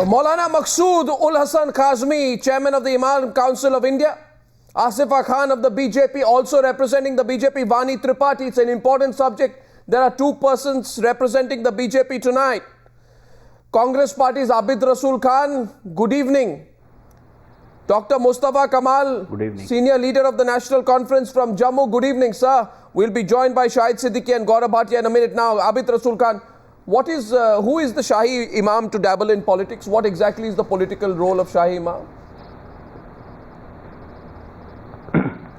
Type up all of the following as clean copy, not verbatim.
Maulana Maqsood Ul Hasan Kazmi, chairman of the Imam Council of India. Asifa Khan of the BJP, also representing the BJP. Vani Tripathi, it's an important subject. There are two persons representing the BJP tonight. Congress Party's Abid Rasool Khan, good evening. Dr. Mustafa Kamal, good evening. Senior leader of the National Conference from Jammu, good evening, sir. We'll be joined by Syed Siddiqui and Gaurav Bhatia in a minute now. Abid Rasool Khan, who is the Shahi Imam to dabble in politics? What exactly is the political role of Shahi Imam?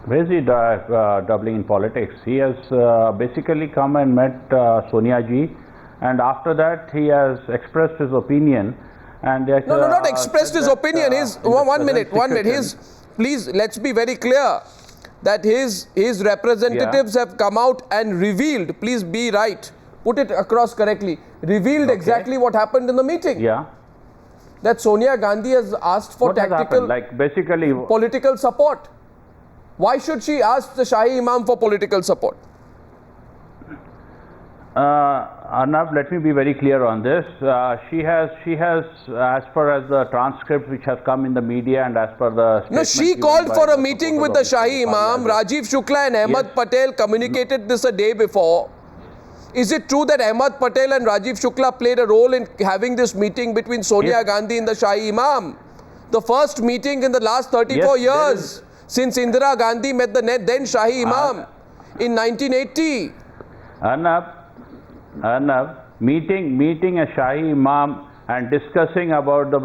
Where is he dabbling in politics? He has basically come and met Sonia Ji, and after that he has expressed his opinion. And not expressed his opinion. One minute. Please, let's be very clear that his representatives have come out and revealed. Please be right. Put it across correctly. Revealed exactly what happened in the meeting. Yeah. That Sonia Gandhi has asked for tactical, political support. Why should she ask the Shahi Imam for political support? Arnab, let me be very clear on this. She has, as per as the transcript which has come in the media and as per the... No, she called for a meeting with the Shahi Imam. Rajiv Shukla and Ahmed Patel communicated this a day before. Is it true that Ahmed Patel and Rajiv Shukla played a role in having this meeting between Sonia Gandhi and the Shahi Imam? The first meeting in the last 34 years since Indira Gandhi met the then Shahi Imam in 1980. Arnab, meeting a Shahi Imam and discussing about the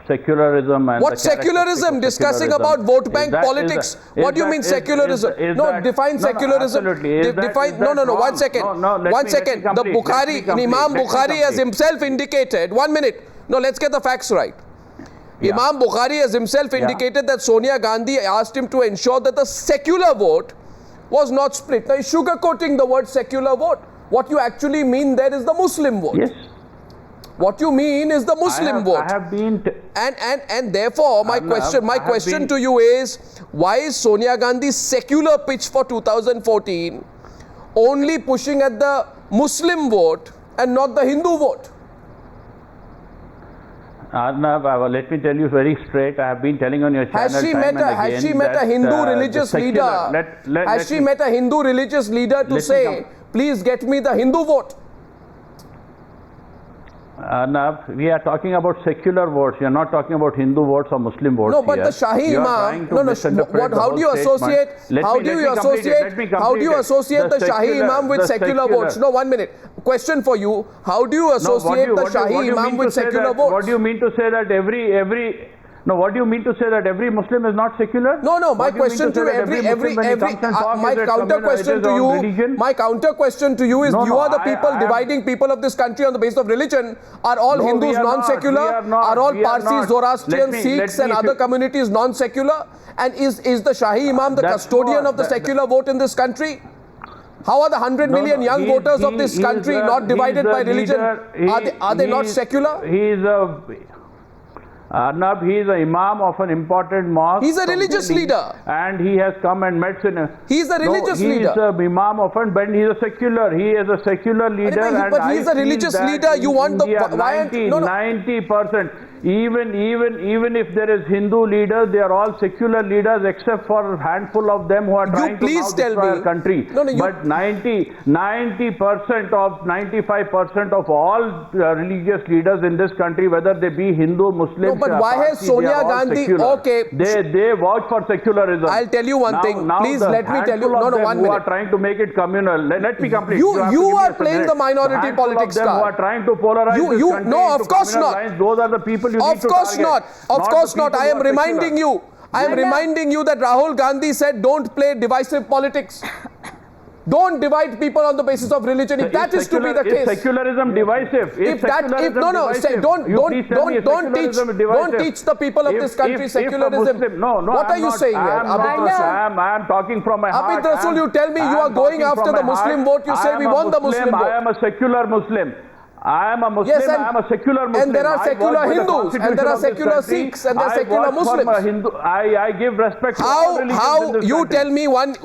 secularism and what secularism? Discussing about vote bank politics. What do you mean secularism? Define secularism. One second. The Bukhari, Imam Bukhari has himself indicated. 1 minute. No, let's get the facts right. Imam Bukhari has himself indicated that Sonia Gandhi asked him to ensure that the secular vote was not split. Now, he's sugarcoating the word secular vote. What you actually mean there is the Muslim vote. Yes. What you mean is the Muslim vote. I have been... And therefore, my question to you is, why is Sonia Gandhi's secular pitch for 2014 only pushing at the Muslim vote and not the Hindu vote? Arnab, let me tell you very straight. I have been telling on your channel Has she met a Hindu religious leader? Has she met a Hindu religious leader to say, please get me the Hindu vote? Arnab, we are talking about secular votes. You are not talking about Hindu votes or Muslim votes. No, but the Shahi Imam. How do you associate? How do you associate the Shahi Imam with secular votes? No, 1 minute. Question for you: how do you associate the Shahi Imam with secular votes? What do you mean to say that every? No, what do you mean to say that every Muslim is not secular? No. My question to you, my counter question to you is: you are the people dividing people of this country on the basis of religion. Are all Hindus non-secular? Are all Parsis, Zoroastrians, Sikhs, and other communities non-secular? And is the Shahi Imam the custodian of the secular vote in this country? How are the 100 million young voters of this country not divided by religion? Are they not secular? Arnab, he is an imam of an important mosque. He's a religious leader. And he has come and met... He's a religious leader. He is an imam of an... But he is a secular. He is a secular leader. But he is a religious leader. You want the... 90%. Even if there is Hindu leaders, they are all secular leaders except for a handful of them who are trying to now destroy our country. But 95% of all religious leaders in this country, whether they be Hindu, Muslim, but why has Sonia Gandhi... Okay. They vouch for secularism. I'll tell you one thing. Please let me tell you. 1 minute. Who are trying to make it communal. Let me complete. You are playing the minority politics card. Who are trying to polarize this country. No, of course not. Lines. Those are the people you need to target. Of course not. I am reminding you. That Rahul Gandhi said, don't play divisive politics. Don't divide people on the basis of religion. If that is to be the case, secularism divisive. Don't teach the people of this country secularism. What are you saying here, Abid Rasool? I am talking from my heart. Abid Rasool, you tell me you are going after the Muslim vote. You say we want the Muslim vote. I am a secular Muslim. I am a Muslim, yes, I am a secular Muslim. And there are secular Hindus, and there are secular Sikhs, and there are secular Muslims. I give respect to all religions in this country.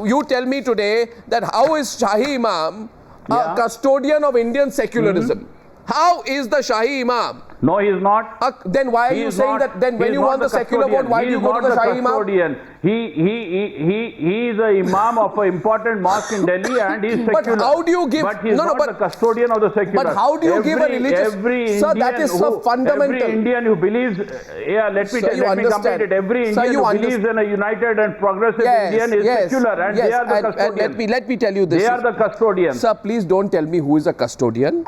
You tell me today that how is Shahi Imam a custodian of Indian secularism? How is the Shahi Imam No, he is not. Then why are you saying that? Then when you want the secular vote, why do you go to the Shahi Imam? He is an Imam of an important mosque in Delhi, and he is secular. But how do you give? But he is not the custodian of the secular. But how do you give a religious? Sir, that is so fundamental. Every Indian who believes, let me complete it. Every Indian who believes in a united and progressive Indian is secular, and they are the custodians. Let me tell you this. They are the custodians. Sir, please don't tell me who is a custodian.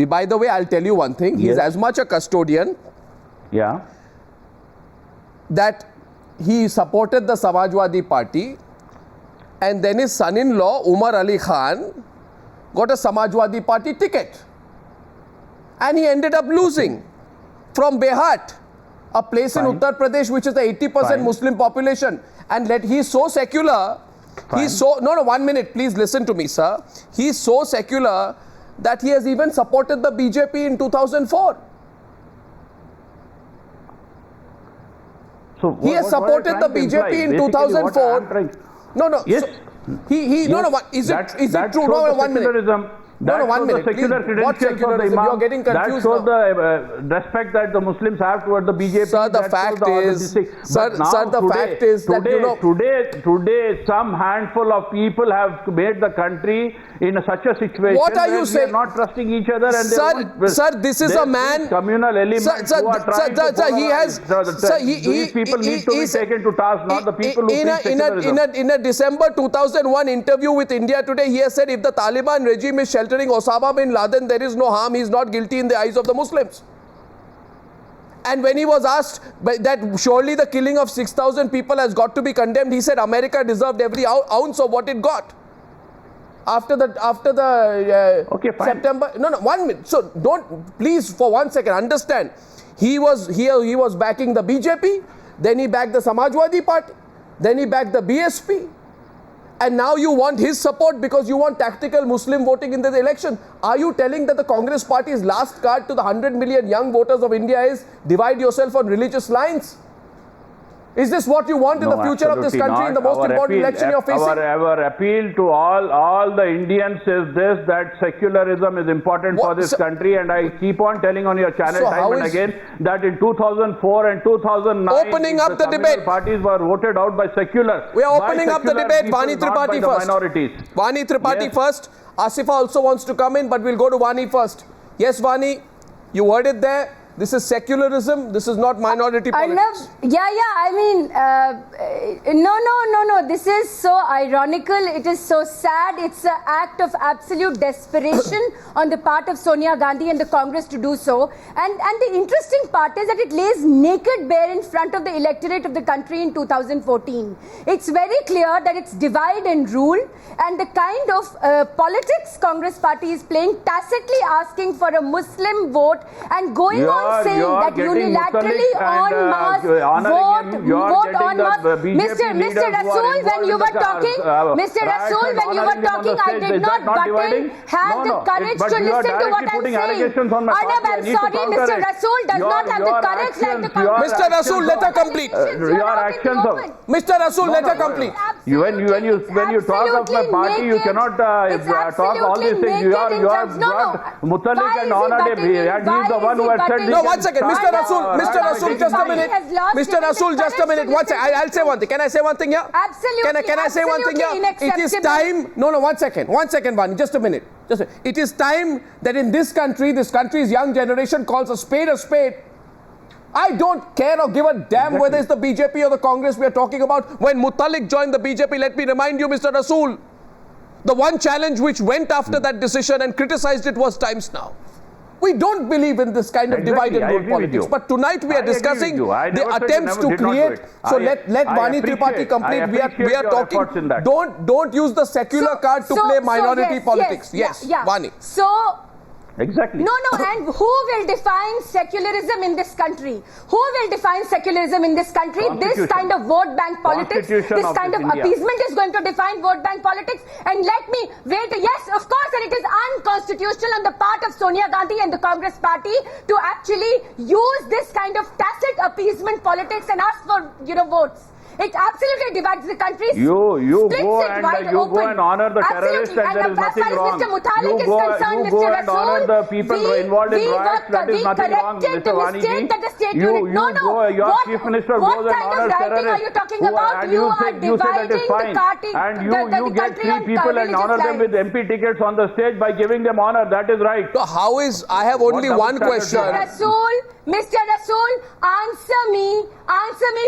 By the way, I'll tell you one thing. He is as much a custodian. Yeah. That he supported the Samajwadi Party, and then his son-in-law Umar Ali Khan got a Samajwadi Party ticket, and he ended up losing from Behat, a place in Uttar Pradesh which is the 80% Muslim population, and he's so secular. He's so no 1 minute, please listen to me, sir. He's so secular that he has even supported the BJP in 2004. So he has supported the BJP in 2004. No. Yes. So is it true? No, 1 minute. No, 1 minute. Secular credentials of the Imam. You're getting confused. That shows the respect that the Muslims have toward the BJP. Sir, the fact is, that today, some handful of people have made the country in such a situation. What are you saying? They are not trusting each other, and sir, this is a man. Communal elements who are trying to polarize. These people need to be taken to task, not the people who preach secularism. In a December 2001 interview with India Today, he has said if the Taliban regime is sheltering Osama bin Laden, there is no harm. He is not guilty in the eyes of the Muslims. And when he was asked that surely the killing of 6,000 people has got to be condemned, he said America deserved every ounce of what it got. After the September. No, 1 minute. So don't, please, for 1 second, understand. He was backing the BJP, then he backed the Samajwadi Party, then he backed the BSP. And now you want his support because you want tactical Muslim voting in the election. Are you telling that the Congress Party's last card to the 100 million young voters of India is divide yourself on religious lines? Is this what you want in the future of this country in the most important election you're facing? Our appeal to all the Indians is this, that secularism is important for this country, and I keep on telling on your channel time and again that in 2004 and 2009 opening up the debate, parties were voted out by secular. We are opening up the debate. Vani Tripathi first. Minorities. Vani Tripathi first. Asifa also wants to come in, but we'll go to Vani first. Yes, Vani, you heard it there. This is secularism. This is not minority politics. I mean, no. This is so ironical. It is so sad. It's an act of absolute desperation on the part of Sonia Gandhi and the Congress to do so. And the interesting part is that it lays naked bare in front of the electorate of the country in 2014. It's very clear that it's divide and rule, and the kind of politics Congress party is playing, tacitly asking for a Muslim vote and going on saying that unilaterally en masse vote en masse. Mr. Rasool, when you were talking, I did not have the courage to listen to what I'm saying. Ahmed, I'm sorry, Mr. Rasool does not have the courage like the Congress. Mr. Rasool, let her complete. Your actions of Mr. Rasool, let her complete. When you talk of my party, you cannot talk all these things. You are brought Mutalik and honored him, and he is the one who has said. No, 1 second, Mr. Rasool, just a minute. Mr. Rasool, just a minute. 1 second. I'll say one thing. Can I say one thing here? Absolutely. Can I say one thing here? It is time. No, 1 second. 1 second, Vani. Just a minute. It is time that in this country's young generation calls a spade a spade. I don't care or give a damn whether it's the BJP or the Congress we are talking about. When Mutalik joined the BJP, let me remind you, Mr. Rasool, the one challenge which went after that decision and criticized it was Times Now. We don't believe in this kind of divide and rule politics. But tonight we are discussing the attempts to create. So let Vani Tripathi complete. We are talking. Don't use the secular card to play minority politics. Yes, Vani. Exactly. No, and who will define secularism in this country? Who will define secularism in this country? This kind of vote bank politics, this kind of appeasement is going to define vote bank politics. And let me wait. Yes, of course, and it is unconstitutional on the part of Sonia Gandhi and the Congress party to actually use this kind of tacit appeasement politics and ask for, votes. It absolutely divides the country. You splits go it and wide you open. go and honor the terrorists, and there is nothing wrong. As far as Mr. Mutalik is concerned, You go Mr. and honor Rasool, the people involved in riots. That is nothing wrong, corrected Mr. the Vani mistake ji. that the state You unit. No, no. go, your chief minister what goes and kind of honors writing terrorists. are you talking about? And You are say that is dividing fine. the party. And you get country 3 on people and honor them with lines. MP tickets on the stage by giving them honor. That is right. So how is, I have only one question. Mr. Rasool, answer me,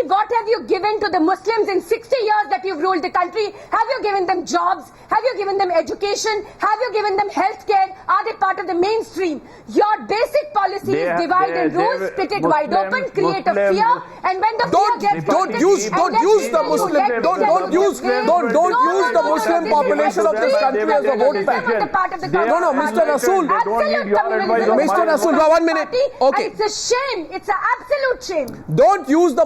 what have you given to the Muslims in 60 years that you've ruled the country? Have you given them jobs? Have you given them education? Have you given them health care? Are they part of the mainstream? Your basic policy is divide and rule, split it wide open, create a fear, and when the fear gets don't use the Muslim population of this country as a vote bank. No, Mr. Rasool. Mr. Rasool, 1 minute. Okay. It's a shame. It's an absolute shame. Don't use the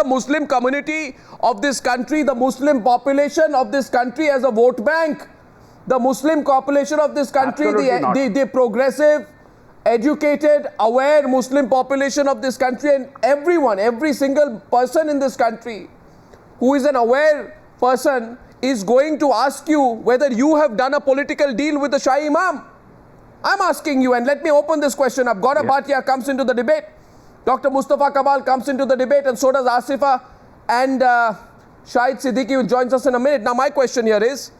Muslim community of this country, the Muslim population of this country as a vote bank. The Muslim population of this country, the progressive, educated, aware Muslim population of this country, and everyone, every single person in this country who is an aware person is going to ask you whether you have done a political deal with the Shahi Imam. I'm asking you, and let me open this question up. Gaurav Bhatia comes into the debate. Dr. Mustafa Kamal comes into the debate, and so does Asifa and Syed Siddiqui, who joins us in a minute. Now, my question here is,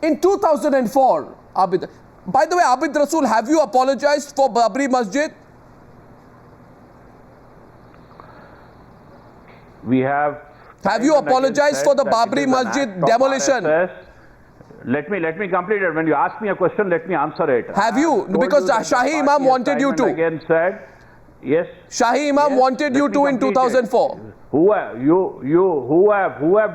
in 2004, Abid, by the way, Abid Rasool, have you apologized for Babri Masjid? We have. Have you apologized for the Babri Masjid demolition? Let me complete it. When you ask me a question, let me answer it. Have you? Because Shahi Imam wanted you to. Again said, yes. Shahi Imam wanted you to in 2004. Who have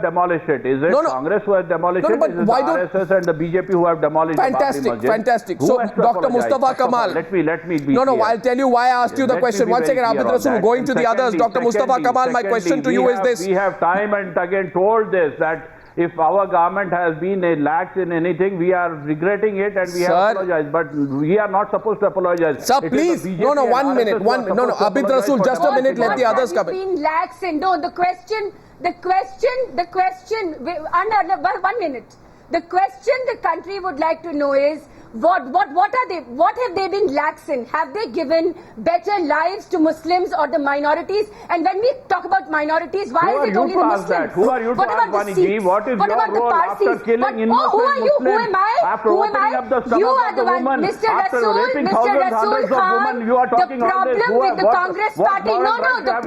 demolished it? Is it Congress who has demolished it? Is it the RSS and the BJP who have demolished it? Fantastic. So, Dr. Mustafa Kamal. Let me be No, I'll tell you why I asked you the question. One second, Abid Rasool, going to the others. Dr. Mustafa Kamal, my question to you is this. We have time and again told this, that if our government has been lax in anything, we are regretting it and we have apologized. But we are not supposed to apologize. Sir, please. No, 1 minute. Abid Rasool, just a minute. Let the others come in. Been lax in the question. 1 minute. The question the country would like to know is, what have they been lax in? Have they given better lives to Muslims or the minorities? And when we talk about minorities, why is it only the Muslims? Who are you to ask, Vaniji? What is your role after killing innocent Muslims? Who am I? After opening up the stomach of the woman, Mr. after Rasool, raping Mr. hundreds of Khan, women, you are talking the all this. problem with the Congress party, the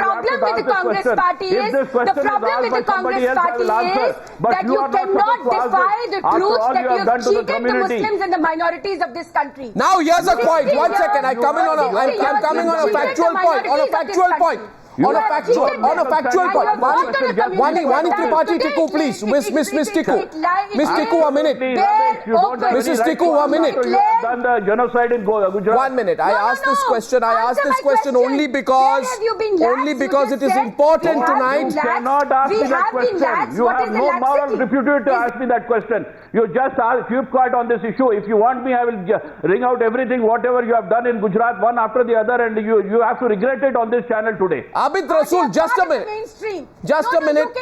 problem with the Congress party is that you cannot defy the truth that you have cheated the Muslims and the minorities of this country. Now here's a point. 1 second. I'm coming on a factual point. Wani Tripathi Tiku, please. Miss Tiku. Miss Tiku, a minute. Mrs. Tiku, a minute. You have done the genocide in Gujarat. 1 minute. I asked this question only because it is important tonight. You cannot ask me that question. You have no moral reputation to ask me that question. You just keep quiet on this issue. If you want me, I will ring out everything, whatever you have done in Gujarat, one after the other, and you have to regret it on this channel today. Abid Rasool, just a minute. Just a minute. You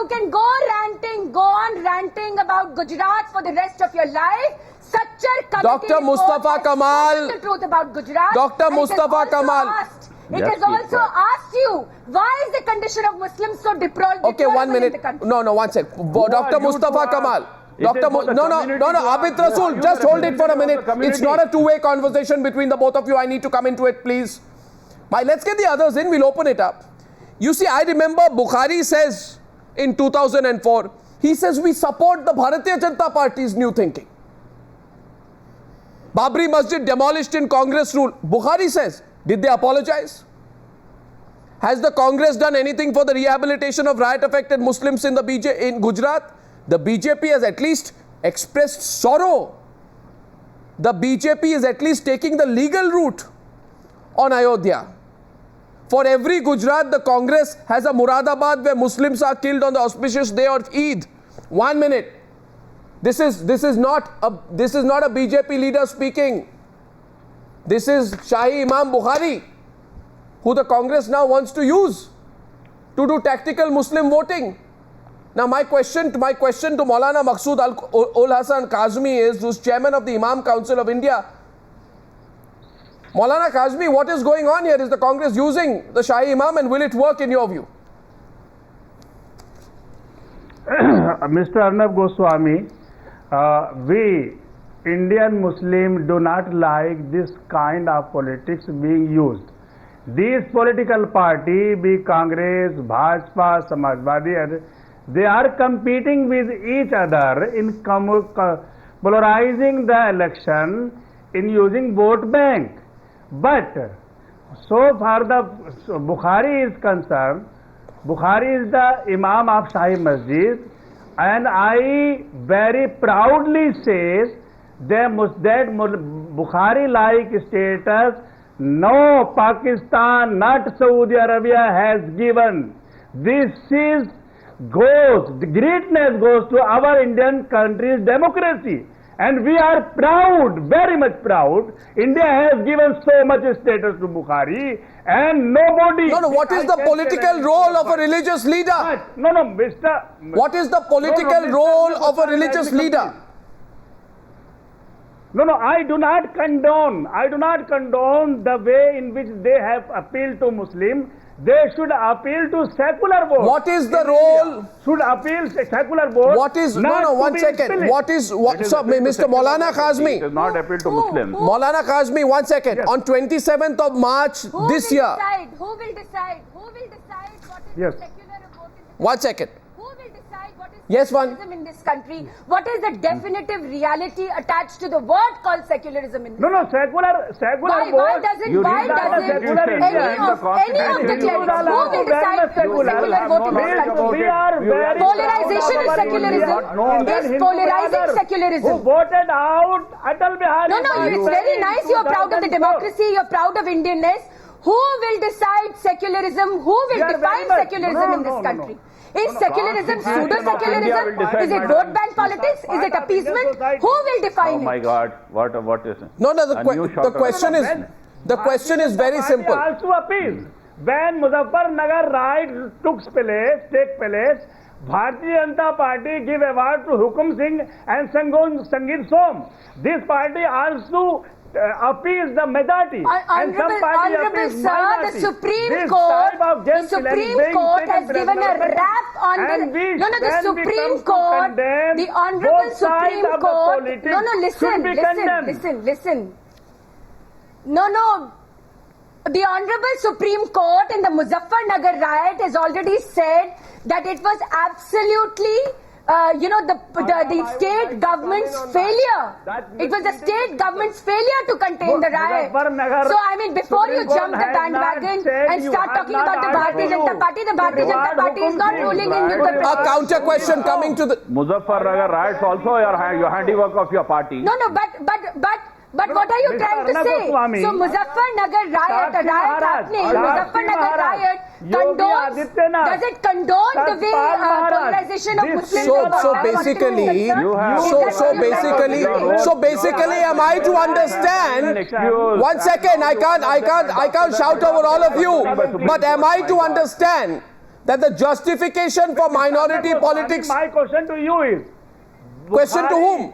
can go on ranting about Gujarat for the rest of your life. Dr. Mustafa Kamal. The truth about Gujarat. Dr. Mustafa Kamal. It has also asked you, why is the condition of Muslims so deplorable? Okay, 1 minute. No, 1 sec. Dr. Mustafa Kamal. Abid Rasool, just hold it for a minute. It's not a two-way conversation between the both of you. I need to come into it, please. Let's get the others in. We'll open it up. You see, I remember Bukhari says in 2004, he says we support the Bharatiya Janata Party's new thinking. Babri Masjid demolished in Congress rule. Bukhari says, did they apologize? Has the Congress done anything for the rehabilitation of riot-affected Muslims in Gujarat? The BJP has at least expressed sorrow. The BJP is at least taking the legal route on Ayodhya. For every Gujarat, the Congress has a Muradabad where Muslims are killed on the auspicious day of Eid. 1 minute. This is not a BJP leader speaking. This is Shahi Imam Bukhari, who the Congress now wants to use. to do tactical Muslim voting. Now my question to Maulana Maqsood Ul Hasan Kazmi is, who's chairman of the Imam Council of India. Maulana Kazmi, what is going on here? Is the Congress using the Shahi Imam, and will it work in your view? Mr. Arnab Goswami, we Indian Muslims do not like this kind of politics being used. These political parties, be Congress, Bhajpa, Samajwadi, they are competing with each other in polarizing the election, in using vote bank. But so far the Bukhari is concerned, Bukhari is the Imam of Shahi Masjid, and I very proudly say that Bukhari-like status no Pakistan, not Saudi Arabia has given. This is the greatness goes to our Indian country's democracy. And we are proud, very much proud. India has given so much status to Bukhari, and nobody... No, what is the political role of a religious leader? No, Mr. What is the political role of a religious leader? No, I do not condone the way in which they have appealed to Muslim. They should appeal to secular vote. What is the role? Should appeal secular vote. What is, one second. What is, Mr. Maulana Kazmi. It is not appeal to Muslims. Maulana Kazmi, 1 second. Yes. On 27th of March this year. Who will decide what is yes. secular vote in this 1 second. Who will decide what is yes, secularism in this country? What is the definitive reality attached to the word called secularism in this country? Secular why does it any of the clerics who will decide secular vote in this country? Polarization is secularism. Is polarizing secularism? Who voted out Atal Bihari? No, it's very nice. You are proud of the democracy. You are proud of Indianness. Who will decide secularism? Who will define secularism in this country? Is secularism pseudo-secularism? Is it vote bank politics? Is it appeasement? Who will define it? Oh my God, what is it? No, the question is very simple. Also appeals. When Muzaffarnagar riot take place, Bharatiya Janata Party give award to Hukum Singh and Sangeet Som. This party also appeals the majority, and some party appeals minority. The Supreme Court has given a rap on the Supreme Court. The Honorable Supreme Court. Listen. The Honorable Supreme Court in the Muzaffarnagar riot has already said that it was absolutely the state government's failure. It was the state government's failure to contain the riot. So, before you jump the bandwagon and start talking about the Bharatiya Janata Party is not ruling in Uttar Pradesh. A counter question coming to the... Muzaffarnagar riots also your handiwork of your party. But what are you trying to say? So Muzaffarnagar riot happening, Muzaffarnagar riot condones, does it condone the way polarization of Muslims? So basically, am I to understand? 1 second, I can't shout over all of you. But am I to understand that the justification for minority politics? My question to you is. Question to whom?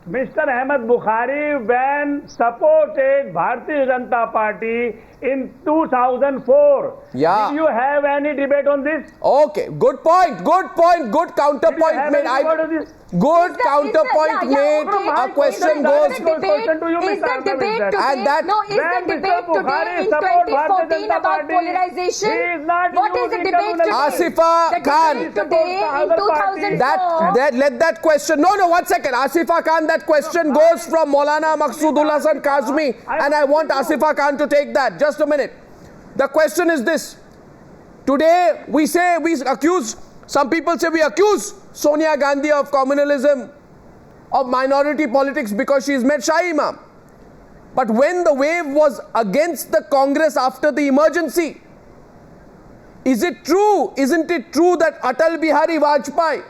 Mr. Ahmed Bukhari, when supported Bharatiya Janata Party in 2004, yeah. Did you have any debate on this? Okay, good point, good counterpoint made. Good counterpoint made. A question goes. Is the debate today in 2014 about polarization? What is the debate today? Asifa Khan. Today in 2004. Let that question. No, 1 second. Asifa Khan, that question goes from Maulana Maqsood Ul Hasan Kazmi, and I want Asifa Khan to take that. Just a minute. The question is this. Today some people say we accuse Sonia Gandhi of communalism, of minority politics because she's met Shahi Imam. But when the wave was against the Congress after the emergency, isn't it true that Atal Bihari Vajpayee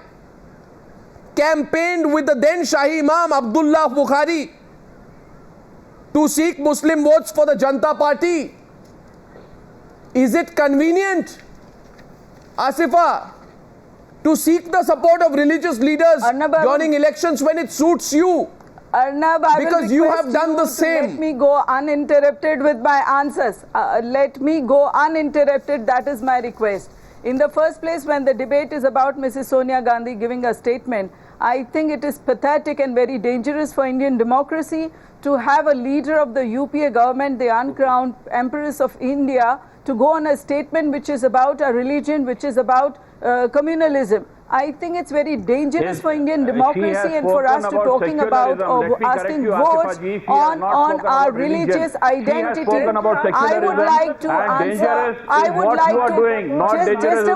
campaigned with the then Shahi Imam Abdullah Bukhari to seek Muslim votes for the Janata Party? Is it convenient Asifa, to seek the support of religious leaders during elections when it suits you. Arnab, because you have done the same. Let me go uninterrupted with my answers. Let me go uninterrupted. That is my request. In the first place, when the debate is about Mrs. Sonia Gandhi giving a statement, I think it is pathetic and very dangerous for Indian democracy to have a leader of the UPA government, the uncrowned Empress of India, to go on a statement which is about a religion, which is about communalism. I think it's very dangerous for Indian democracy and for us to talking about or asking votes on our religious identity. I would like to answer. I would like to just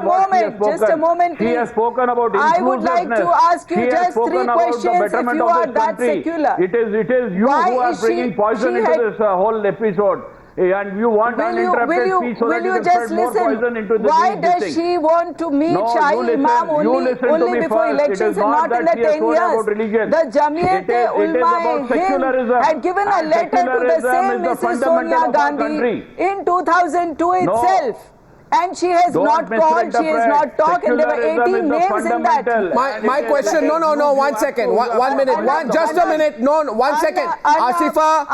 a moment, please. I would like to ask you just 3 questions if you are that secular. It is you who are bringing poison into this whole episode. And you want uninterrupted speech so that you can spread more poison into the Why does she want to meet Shahi Imam only before elections and not in the 10 years? The Deabte Ulma Hind had given a letter to the same Mrs. Sonia Gandhi in 2002 itself. And she has not called, she has not talked, and there were 18 names in that. My question, no, 1 second, 1 minute, just a minute, no, 1 second. Asifa,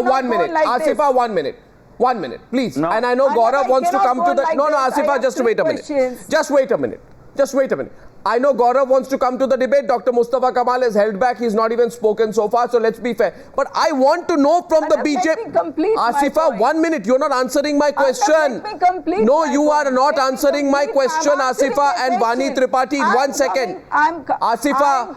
1 minute. Asifa, 1 minute. 1 minute, please. No. And I know Gaurav wants to come to the... No, Asifa, just wait a minute. Just wait a minute. I know Gaurav wants to come to the debate. Dr. Mustafa Kamal has held back. He's not even spoken so far. So let's be fair. But I want to know from the BJP. Asifa, 1 minute. You're not answering my question. No, you are not answering my question, Asifa and Vani Tripathi. 1 second. Asifa,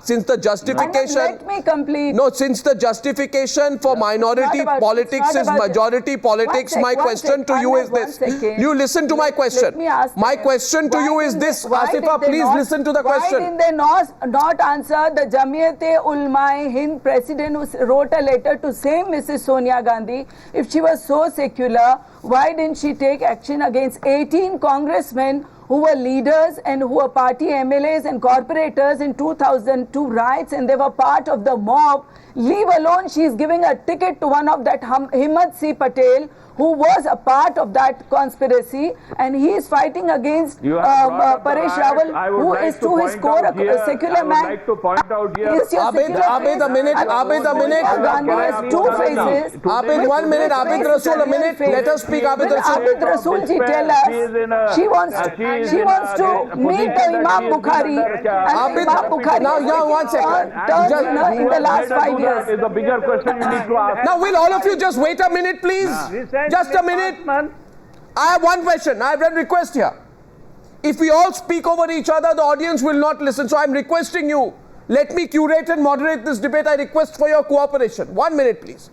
since the justification. Let me complete. No, since the justification for minority politics is majority politics, my question to you is this. You listen to my question. My question to you is this. Asifa, please listen to the question. Why did they not answer the Deabte Ulma Hind president who wrote a letter to same Mrs. Sonia Gandhi? If she was so secular, why didn't she take action against 18 congressmen who were leaders and who were party MLAs and corporators in 2002 riots, and they were part of the mob? Leave alone, she is giving a ticket to one of that Himmat C. Patel, who was a part of that conspiracy, and he is fighting against Paresh Rawal, who is to his core a secular man. I would like to point out here. Abid, a minute. Gandhi has 2 faces. Abid, 1 minute. Abid Rasool, a minute. Let us speak. Abid Rasool. Abid Rasool ji tell us she wants to meet the Imam Bukhari. Imam Bukhari. Now, 1 second. In the last 5 years. Is a bigger question you need to ask. Now, will all of you just wait a minute, please? Just a minute. I have one question. I have a request here. If we all speak over each other, the audience will not listen. So I'm requesting you, let me curate and moderate this debate. I request for your cooperation. 1 minute, please.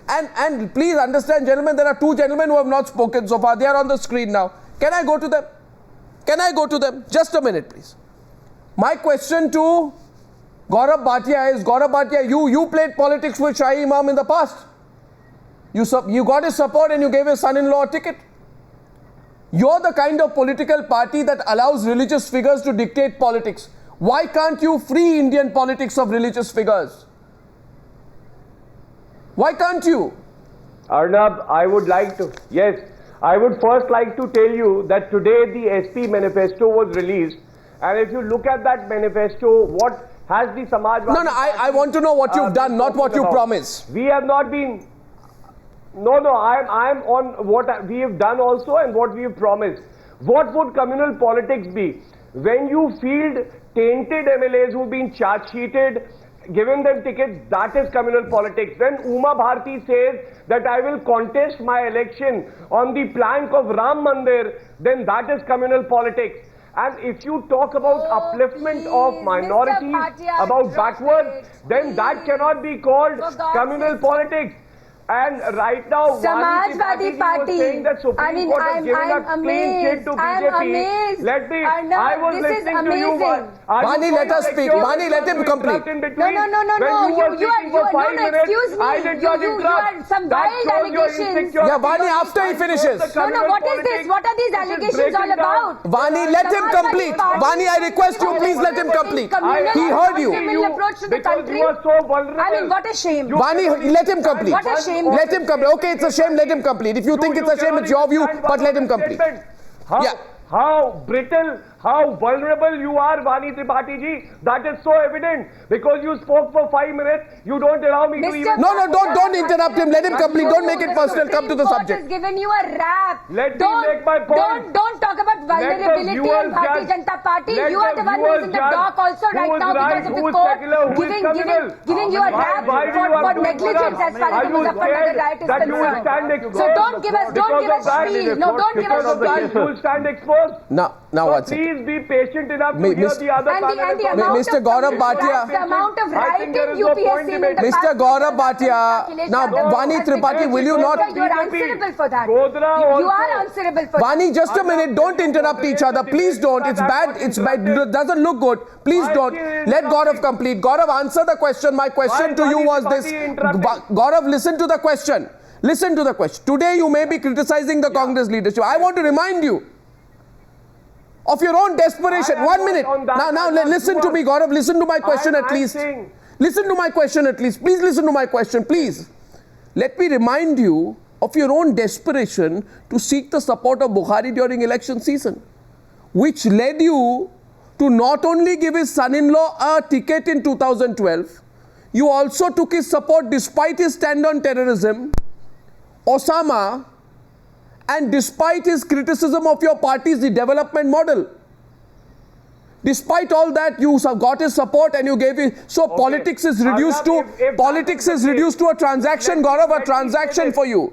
And please understand, gentlemen, there are 2 gentlemen who have not spoken so far. They are on the screen now. Can I go to them? Just a minute, please. My question to Gaurav Bhatia is, Gaurav Bhatia, you played politics with Shahi Imam in the past. You got his support and you gave his son-in-law a ticket. You're the kind of political party that allows religious figures to dictate politics. Why can't you free Indian politics of religious figures? Why can't you? Arnab, I would like to, yes, I would first like to tell you that today the SP manifesto was released, and if you look at that manifesto, what has the Samajwadi... No, I want to know what you've done, not what you promise. We have not been... No, I'm on what we have done also and what we have promised. What would communal politics be? When you field tainted MLAs who've been charge-sheeted, given them tickets, that is communal politics. When Uma Bharti says that I will contest my election on the plank of Ram Mandir, then that is communal politics. And if you talk about upliftment of minorities, about backwards, then that cannot be called communal politics. And right now, Samajwadi Party. Saying that Supreme Court has given a clean sheet to BJP. I was listening to you. Vani, let us speak. Vani, let him complete. No. Excuse me. You are some wild allegations. Yeah, Vani, after he finishes. No, what is this? What are these allegations all about? Vani, let him complete. Vani, I request you, please let him complete. He heard you. Approach to the country. You are so vulnerable. I mean, what a shame. Vani, let him complete. What a shame. shame. Let him complete. Okay, it's a shame, let him complete. If you think it's a shame, it's your view, but let him complete. How brittle, how vulnerable you are, Vani Tripathi ji. That is so evident. Because you spoke for 5 minutes, you don't allow me to even... No, don't interrupt him. Let him complete. Don't make it personal. Come to the subject. Has given you a rap. Let me make my point. Don't talk about vulnerability in Bharatiya Janata Party. You are the one who is in the dock also right now because of the court giving you a rap for negligence as far as the Muzaffarnagar riot is concerned. So don't give us spiel. No, don't give us spiel. You will stand exposed. Now one second. Please be patient enough to hear the other panelists. Mr. Gaurav Bhatia. The amount of rioting you have seen in the past. Mr. Gaurav Bhatia. Now, Vani Tripathi, will you not? You are answerable for that. You are answerable for that. Vani, just a minute. Don't interrupt each other. Please don't. It's bad. It's bad. It doesn't look good. Please don't. Let Gaurav complete. Gaurav, answer the question. My question to you was this. Gaurav, listen to the question. Listen to the question. Today, you may be criticizing the Congress leadership. I want to remind you of your own desperation. 1 minute. Now listen to me, Gaurav. Listen to my question at least. Listen to my question at least. Please listen to my question, please. Let me remind you of your own desperation to seek the support of Bukhari during election season, which led you to not only give his son-in-law a ticket in 2012, you also took his support despite his stand on terrorism, Osama, and despite his criticism of your party's the development model. Despite all that, you got his support and you gave it. So politics is reduced to a transaction, Gaurav, a transaction for you.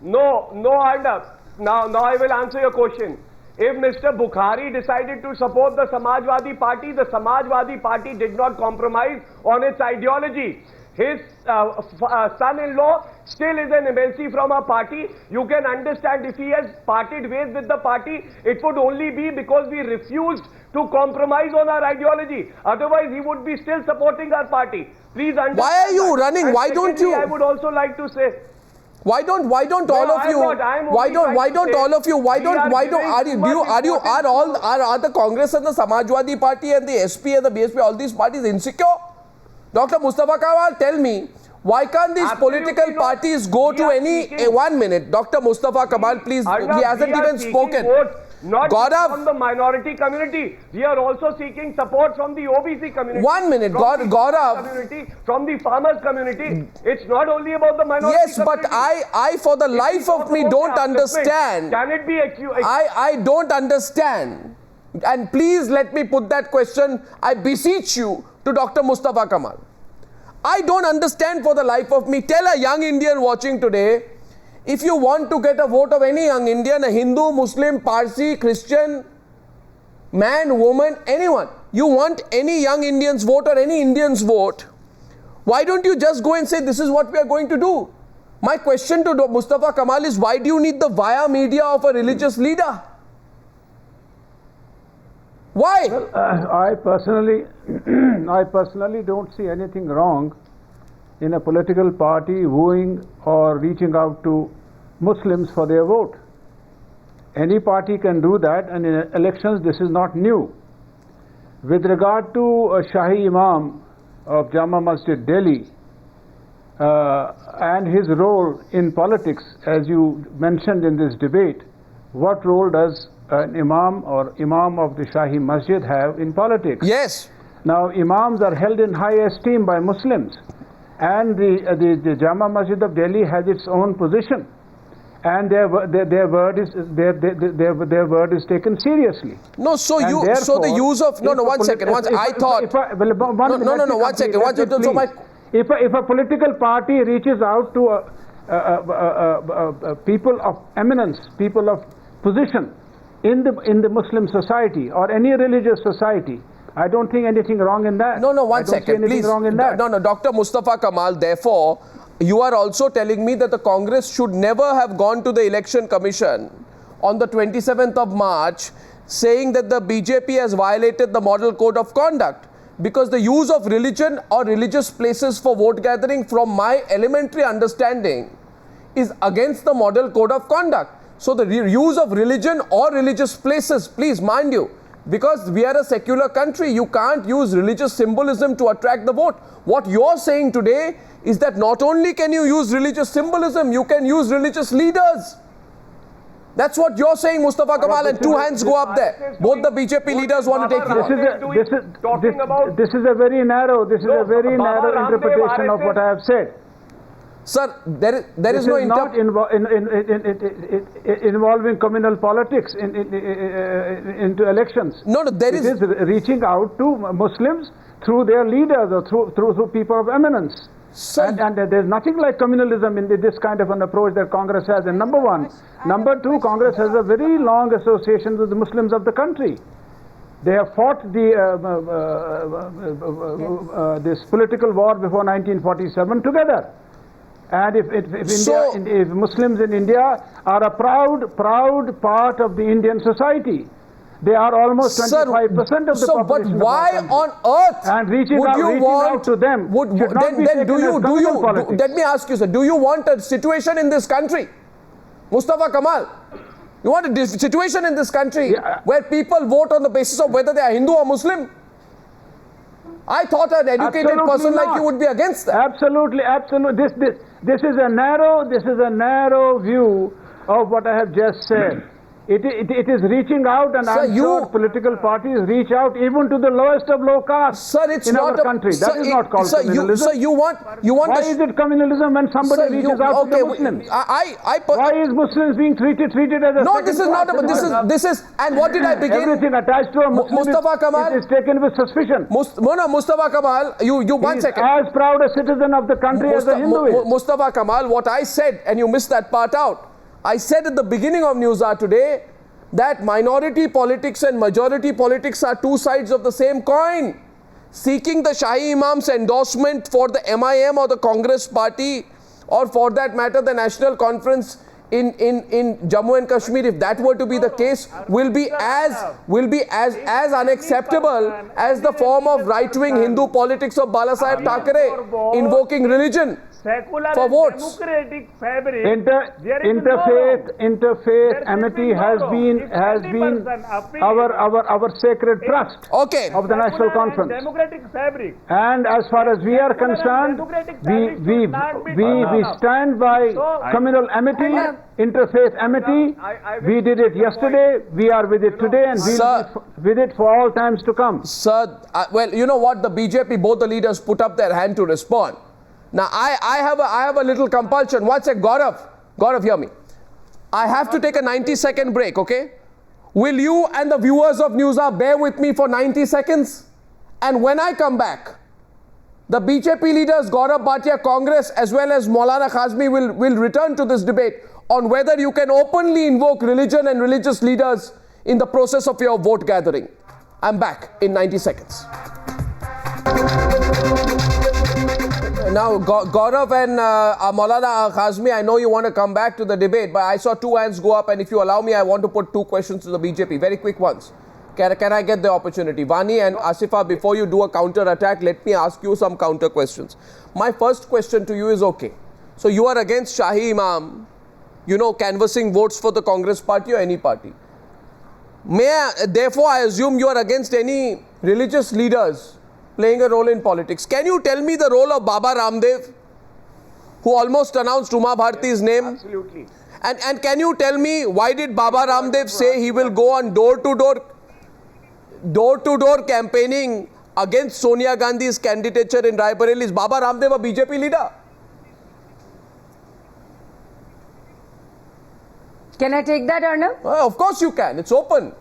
No, Arnav. Now I will answer your question. If Mr. Bukhari decided to support the Samajwadi Party did not compromise on its ideology. His son-in-law still is an MLC from our party. You can understand if he has parted ways with the party, it would only be because we refused to compromise on our ideology. Otherwise, he would be still supporting our party. Please understand. Why are you running? And why don't you? I would also like to say. Why don't all of you? Are the Congress and the Samajwadi Party and the SP and the BSP, all these parties insecure? Dr. Mustafa Kamal, tell me, why can't these political parties go to any... 1 minute. Dr. Mustafa Kamal, please, he hasn't even spoken. Not from the minority community. We are also seeking support from the OBC community. 1 minute, Gaurav. Community, from the farmers community. It's not only about the minority community. Yes, but I for the life of me don't understand. Can it be... I don't understand. And please let me put that question, I beseech you, to Dr. Mustafa Kamal. I don't understand for the life of me. Tell a young Indian watching today, if you want to get a vote of any young Indian, a Hindu, Muslim, Parsi, Christian, man, woman, anyone, you want any young Indian's vote or any Indian's vote, why don't you just go and say, this is what we are going to do? My question to Mustafa Kamal is, why do you need the via media of a religious leader? Why? Well, I personally don't see anything wrong in a political party wooing or reaching out to Muslims for their vote. Any party can do that, and in elections this is not new. With regard to Shahi Imam of Jama Masjid, Delhi, and his role in politics, as you mentioned in this debate, what role does an Imam or Imam of the Shahi Masjid have in politics? Yes. Now, Imams are held in high esteem by Muslims, and the Jama Masjid of Delhi has its own position, and their word is taken seriously. No, so the use of one second. If a political party reaches out to people of eminence, people of position in the Muslim society or any religious society, I don't think anything wrong in that. No, 1 second, please. Wrong in that. No, Dr. Mustafa Kamal, therefore, you are also telling me that the Congress should never have gone to the Election Commission on the 27th of March saying that the BJP has violated the Model Code of Conduct, because the use of religion or religious places for vote gathering, from my elementary understanding, is against the Model Code of Conduct. So the use of religion or religious places, please mind you, because we are a secular country. You can't use religious symbolism to attract the vote. What you're saying today is that not only can you use religious symbolism, you can use religious leaders. That's what you're saying, Mustafa Kamal, and two hands go up there. Both the BJP leaders want to take you on. This is a very narrow interpretation of what I have said. Sir, there is no not involving communal politics into elections. No, there is. It is reaching out to Muslims through their leaders or through people of eminence. Sir, and there's nothing like communalism in this kind of an approach that Congress has. And number one. Number two, Congress has a very long association with the Muslims of the country. They have fought this political war before 1947 together. And if Muslims in India are a proud part of the Indian society, they are almost 25% of the population. But why on earth and reaching out to them let me ask you, sir, do you want a situation in this country, Mustafa Kamal? You want a situation in this country where people vote on the basis of whether they are Hindu or Muslim? I thought an educated person like you would be against that. Absolutely. This is a narrow view of what I have just said. It is reaching out, and I'm sure political parties reach out even to the lowest of low castes in our country. That is not called communalism. Why is it communalism when somebody reaches out to the Muslims? Why is Muslims being treated as a No, this is not about this is and what did I begin? Everything attached to a Muslim Mustafa Kamal is taken with suspicion. Mustafa Kamal, you 1 second. As proud a citizen of the country as the Hindu is. Mustafa Kamal, what I said, and you missed that part out. I said at the beginning of Newshour today that minority politics and majority politics are two sides of the same coin. Seeking the Shahi Imam's endorsement for the MIM or the Congress party, or for that matter the National Conference in Jammu and Kashmir, if that were to be the case, will be as unacceptable as the form of right-wing Hindu politics of Balasaheb Thackeray invoking religion for votes. Democratic fabric. Interfaith amity has been our sacred trust of the National Conference. Democratic fabric. And as far as we are concerned, we stand by communal amity, interfaith amity. We did it yesterday, we are with it today, and we will be with it for all times to come. Sir, well, you know what, the BJP, both the leaders put up their hand to respond. Now, I have a little compulsion. One sec, Gaurav, hear me. I have to take a 90-second break, okay? Will you and the viewers of Newshour bear with me for 90 seconds? And when I come back, the BJP leaders, Gaurav Bhatia, Congress, as well as Maulana Kazmi will return to this debate on whether you can openly invoke religion and religious leaders in the process of your vote gathering. I'm back in 90 seconds. Now, Gaurav and Maulana Kazmi, I know you want to come back to the debate, but I saw two hands go up, and if you allow me, I want to put two questions to the BJP, very quick ones. Can I get the opportunity? Vani and Asifa, before you do a counter attack, let me ask you some counter questions. My first question to you is, okay, so you are against Shahi Imam, canvassing votes for the Congress party or any party. Therefore, I assume you are against any religious leaders playing a role in politics. Can you tell me the role of Baba Ramdev, who almost announced Uma Bharti's name? Absolutely. And can you tell me why did Baba Ramdev say he will go on door-to-door campaigning against Sonia Gandhi's candidature in Raebareli? Is Baba Ramdev a BJP leader? Can I take that, Arnav? Of course you can. It's open.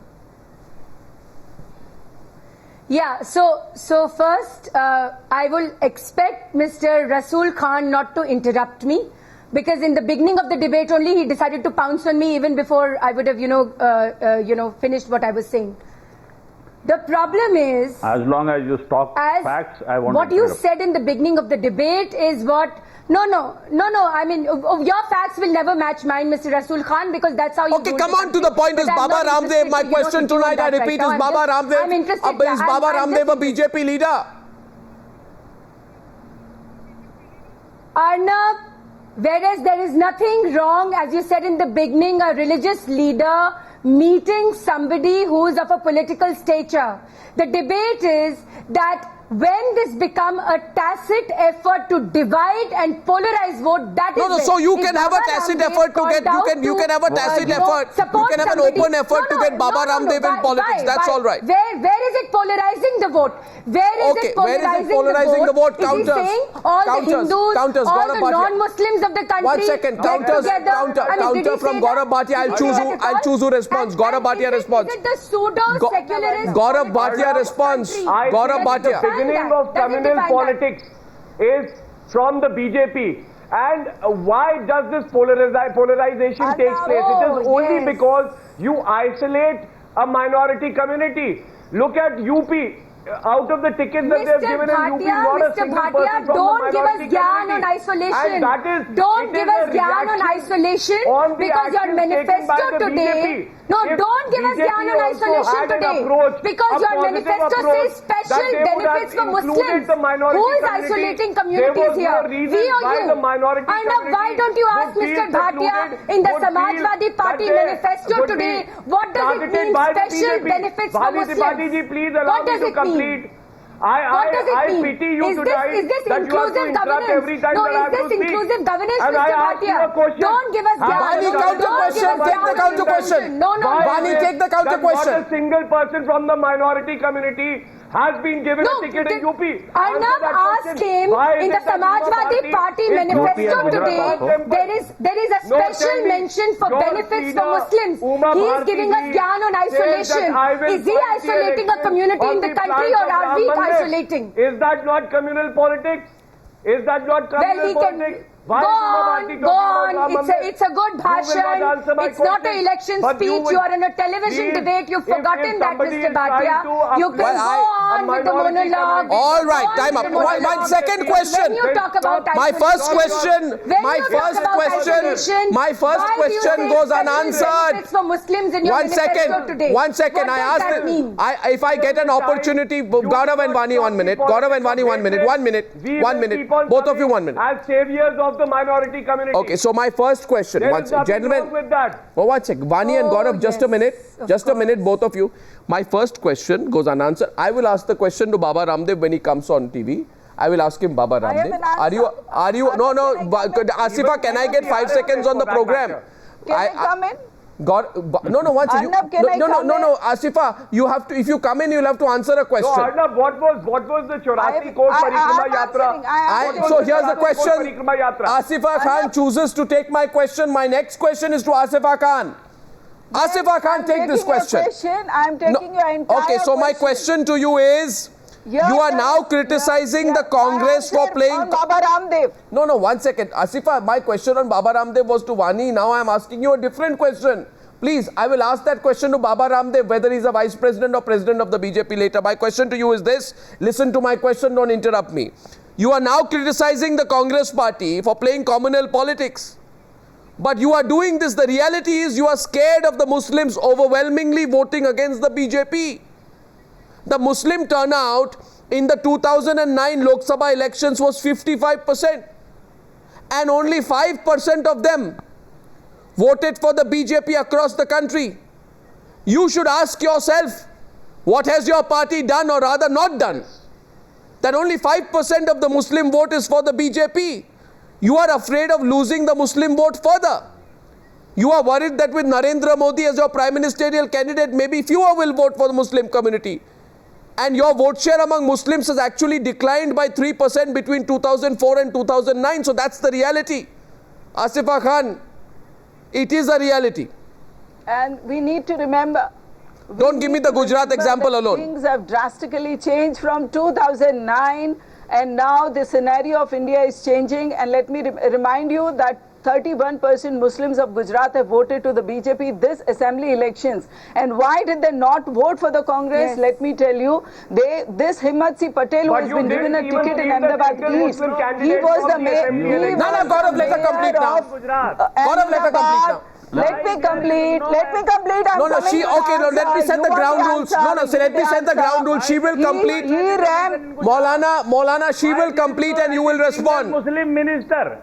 Yeah, so first, I will expect Mr. Rasool Khan not to interrupt me, because in the beginning of the debate only he decided to pounce on me even before I would have, finished what I was saying. The problem is, as long as you talk facts, I want what you said in the beginning of the debate is what. No. I mean, your facts will never match mine, Mr. Rasool Khan, because that's how you. Okay, come on to the point. Is Baba Ramdev? My question tonight, I repeat, is Baba Ramdev? I'm interested. Is Baba Ramdev a BJP leader? Arnav, whereas there is nothing wrong, as you said in the beginning, a religious leader meeting somebody who is of a political stature. The debate is that when this become a tacit effort to divide and polarize vote, that is so you can have a tacit effort to get, you can have a tacit effort, you can have an open effort to get Baba Ramdev in politics, that's all right. Where is it polarizing the vote? Where is it polarizing the vote? Counters. Is he saying all the Hindus, all the non-Muslims of the country 1 second, counter from Gaurav Bhatia, I'll choose who responds. Gaurav Bhatia responds. Is it the pseudo-secularist? Gaurav Bhatia responds. Gaurav Bhatia. The beginning of communal politics is from the BJP. And why does this polarization take place? It is only because you isolate a minority community. Look at UP. Out of the tickets that they have given in UP, not a single person from don't the give us minority gyan community. on isolation. And that is, don't give us gyan on isolation because your manifesto today. No, don't give us gyan on isolation today because your manifesto says special benefits for Muslims. Who is isolating communities here? We or you? And now why don't you ask Mr. Bhatia in the Samajwadi Party manifesto today, what does it mean special benefits for Muslims? What does it mean? I pity you tonight. Is this inclusive governance? No, is this inclusive governance, Mr. Bhatia? Don't give us Bani, counter question. Take the counter question. No. Bani, take the counter question. Not a single person from the minority community has been given a ticket in UP. Arnab asked him in the Samajwadi Party manifesto today, there is a special mention for benefits for Muslims. He is giving us gyan on isolation. Is he isolating a community in the country or are we isolating? Is that not communal politics? Is that not communal politics? Go on. It's a good bhashan. It's not an election speech. You are in a television debate. You've forgotten that, Mr. Bhatia. You can go on with the monologue. All right, time up. My second question. When you talk about my first question goes unanswered. For Muslims in your manifesto today. 1 second. I asked if I get an opportunity, Gaurav and Vani 1 minute. Gaurav and Vani 1 minute. 1 minute. 1 minute. Both of you 1 minute. As saviors of the minority community. Okay, so my first question, gentlemen, with that. Oh, 1 second. Vani and Gaurav, just a minute, both of you. My first question goes unanswered. I will ask the question to Baba Ramdev when he comes on TV. I will ask him, Baba Ramdev, are you, no, Asifa, can I get 5 seconds on the program? Can I come in? No, one second. No, Asifa, you have to. If you come in, you'll have to answer a question. No, Arnab, what was the 84 Court Parikrama Yatra? So here's the question. Asifa Khan chooses to take my question. My next question is to Asifa Khan. Asifa Khan, take this question. I'm taking your entire Okay, so my question to you is, you are now criticizing the Congress for playing... Baba Ramdev. No, 1 second. Asifa, my question on Baba Ramdev was to Vani. Now I am asking you a different question. Please, I will ask that question to Baba Ramdev, whether he's a vice president or president of the BJP later. My question to you is this. Listen to my question, don't interrupt me. You are now criticizing the Congress party for playing communal politics. But you are doing this. The reality is you are scared of the Muslims overwhelmingly voting against the BJP. The Muslim turnout in the 2009 Lok Sabha elections was 55%. And only 5% of them voted for the BJP across the country. You should ask yourself, what has your party done or rather not done? That only 5% of the Muslim vote is for the BJP. You are afraid of losing the Muslim vote further. You are worried that with Narendra Modi as your prime ministerial candidate, maybe fewer will vote for the Muslim community. And your vote share among Muslims has actually declined by 3% between 2004 and 2009. So that's the reality. Asifa Khan, it is a reality. And we need to remember... Don't give me the Gujarat example alone. Things have drastically changed from 2009 and now the scenario of India is changing. And let me remind you that 31% Muslims of Gujarat have voted to the BJP this assembly elections. And why did they not vote for the Congress? Yes. Let me tell you, this Himmat Si Patel who has been given a ticket in Ahmedabad East, he was the mayor. No, Gaurav, let her complete now. Gaurav, let her complete now. Let me complete. Let me set the ground rules. Let me set the ground rules. She will complete. Maulana, she will complete and you will respond. Muslim minister.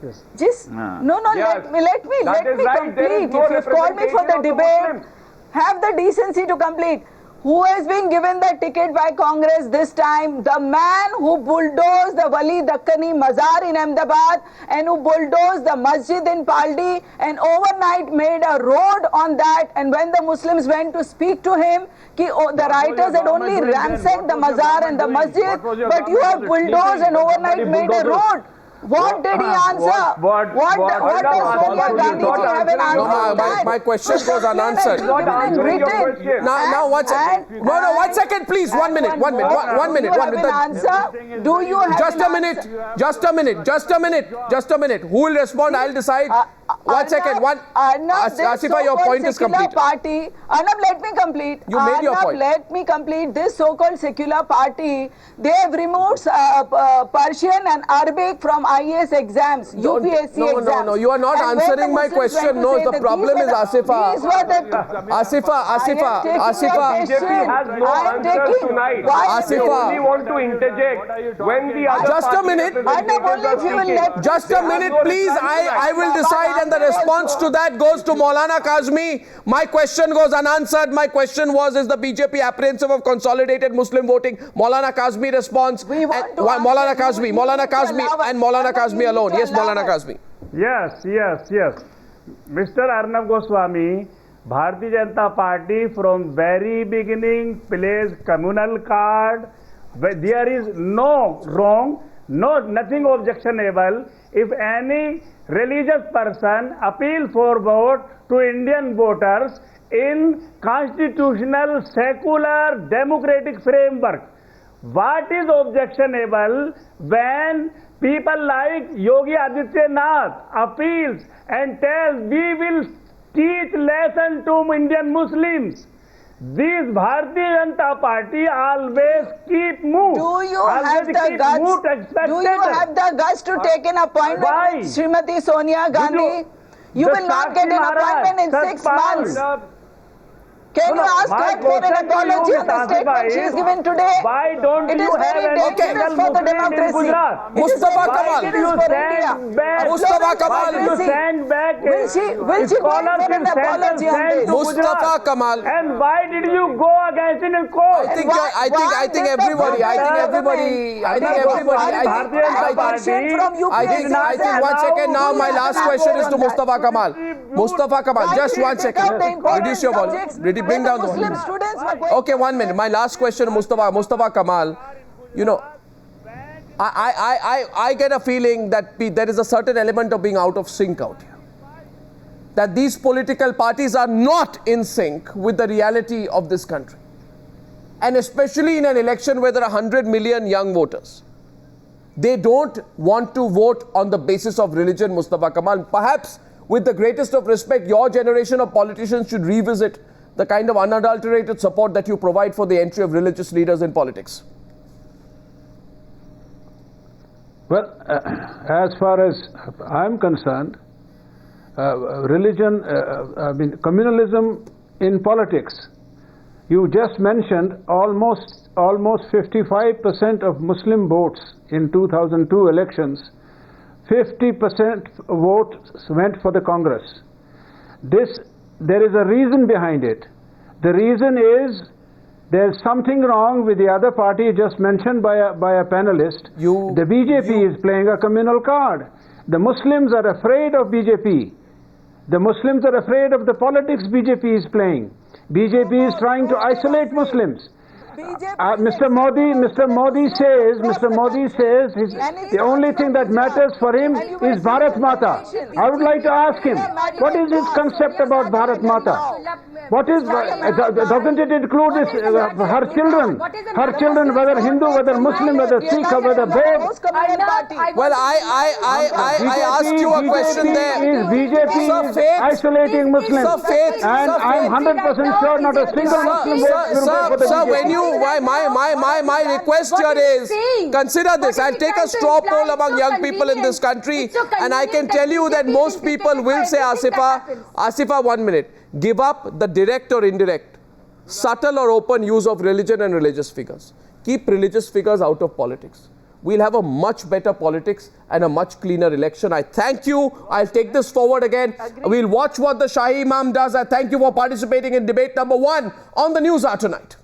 Just no, Yes. let me That is right. complete. There is no If you've called me for the representation of the debate, Muslims. have the decency to complete. Who has been given the ticket by Congress this time? The man who bulldozed the Wali Dakkani Mazar in Ahmedabad and who bulldozed the Masjid in Paldi and overnight made a road on that. And when the Muslims went to speak to him, the rioters had only ransacked the Mazar and the Masjid, but you have bulldozed and overnight made a road. What did he answer? What does Sonia Gandhi have an answer? No, my question goes unanswered. Not answering your question. Now, one second. No, 1 second, please. 1 minute. One minute. Do you have an answer? Do you have Just a minute. Just a minute. Who will respond? I'll decide. 1 second. Asifa, your point is complete. Arnab, let me complete. You made your point. Let me complete. This so-called secular party, they have removed Persian and Arabic from IAS exams, UPSC exams. No, you are not And when answering the my Muslims question. went to No, say the that problem these is were the- Asifa. these were the- Asifa. BJP has no answers tonight. They Asifa. only want to interject when the other Just a party minute. representatives Only if you will speaking. let- Just a minute, please. I will decide, and the response to that goes to Maulana Kazmi. My question goes unanswered. My question was, is the BJP apprehensive of consolidated Muslim voting? Maulana Kazmi responds. We want And to Maulana answer. Kazmi, You Maulana need to Kazmi, allow us. and Maulana Kazmi alone. Yes, allow Maulana us. Kazmi. Yes. Mr. Arnab Goswami, Bharatiya Janata Party from very beginning plays communal card. There is no wrong, nothing objectionable. If any religious person appeal for vote to Indian voters in constitutional, secular, democratic framework, what is objectionable when people like Yogi Adityanath appeals and tells we will teach lesson to Indian Muslims? This Bharatiya Janata Party always keep mute. Do you have the guts to take an appointment Why? with Srimati Sonia Gandhi? You will not get an appointment in 6 months. Can you ask her for an apology on the statement she has given today? Why don't It is you have very any dangerous single for the Muslim in democracy. Gujarat? It is Mustafa very Kamal. dangerous for India. Mustafa Kamal. You send back Will she go in scholars for in an apology on sent this? to Mustafa Gujarat. Kamal. And why did you go against it in court? I think everybody. One second now. My last question is to Mustafa Kamal. Mustafa Kamal, just 1 second. Reduce your volume. Bring down the volume. Okay, 1 minute. My last question to Mustafa Kamal. You know, I get a feeling that there is a certain element of being out of sync out here. That these political parties are not in sync with the reality of this country. And especially in an election where there are 100 million young voters. They don't want to vote on the basis of religion, Mustafa Kamal. Perhaps, with the greatest of respect, your generation of politicians should revisit the kind of unadulterated support that you provide for the entry of religious leaders in politics. Well, as far as I'm concerned, communalism in politics. You just mentioned almost 55% of Muslim votes in 2002 elections. 50% votes went for the Congress. There is a reason behind it. The reason is there's something wrong with the other party just mentioned by a panelist. The BJP is playing a communal card. The Muslims are afraid of BJP. The Muslims are afraid of the politics BJP is playing. BJP is trying to isolate Muslims. Mr. Modi says the only thing that matters for him is Bharat Mata. I would like to ask him, what is his concept about Bharat Mata? What is, doesn't it include her children? Her children, whether Hindu, whether Muslim, whether Sikh, whether Babe? Well, I asked you a question there. BJP is isolating Muslims. And I'm 100% sure not a single Muslim vote will vote for the Sir, BJP. my request here is, consider this. I'll take a straw poll among young people in this country, and I can tell you that most people will say, Asifa, 1 minute. Give up the direct or indirect, subtle or open use of religion and religious figures. Keep religious figures out of politics. we'll have a much better politics and a much cleaner election. I thank you. I'll take this forward again. We'll watch what the Shahi Imam does. I thank you for participating in debate number 1 on the Newshour tonight.